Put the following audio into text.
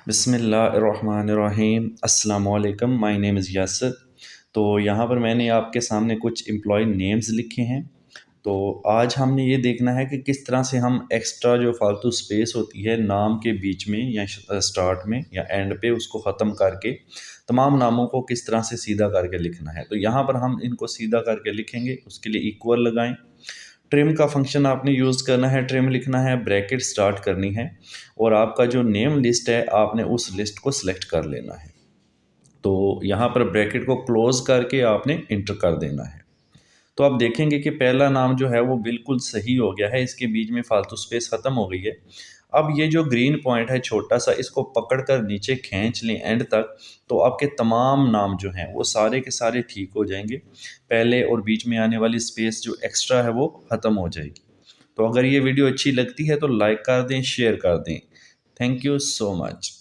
बिस्मिल्लाहिर्रहमानिर्रहीम अस्सलामुअलैकुम, my name is Yasir. तो यहाँ पर मैंने आपके सामने कुछ एम्प्लॉय नेम्स लिखे हैं। तो आज हमने ये देखना है कि किस तरह से हम एक्स्ट्रा जो फालतू स्पेस होती है नाम के बीच में या स्टार्ट में या एंड पे उसको ख़त्म करके तमाम नामों को किस तरह से सीधा करके लिखना है। तो यहाँ पर हम इनको सीधा करके लिखेंगे, उसके लिए इक्वल लगाएं। ट्रिम का फंक्शन आपने यूज़ करना है, ट्रिम लिखना है, ब्रैकेट स्टार्ट करनी है और आपका जो नेम लिस्ट है आपने उस लिस्ट को सिलेक्ट कर लेना है। तो यहाँ पर ब्रैकेट को क्लोज़ करके आपने इंटर कर देना है। तो आप देखेंगे कि पहला नाम जो है वो बिल्कुल सही हो गया है, इसके बीच में फालतू स्पेस ख़त्म हो गई है। अब ये जो ग्रीन पॉइंट है छोटा सा, इसको पकड़ कर नीचे खींच लें एंड तक, तो आपके तमाम नाम जो हैं वो सारे के सारे ठीक हो जाएंगे। पहले और बीच में आने वाली स्पेस जो एक्स्ट्रा है वो ख़त्म हो जाएगी। तो अगर ये वीडियो अच्छी लगती है तो लाइक कर दें, शेयर कर दें। Thank you so much.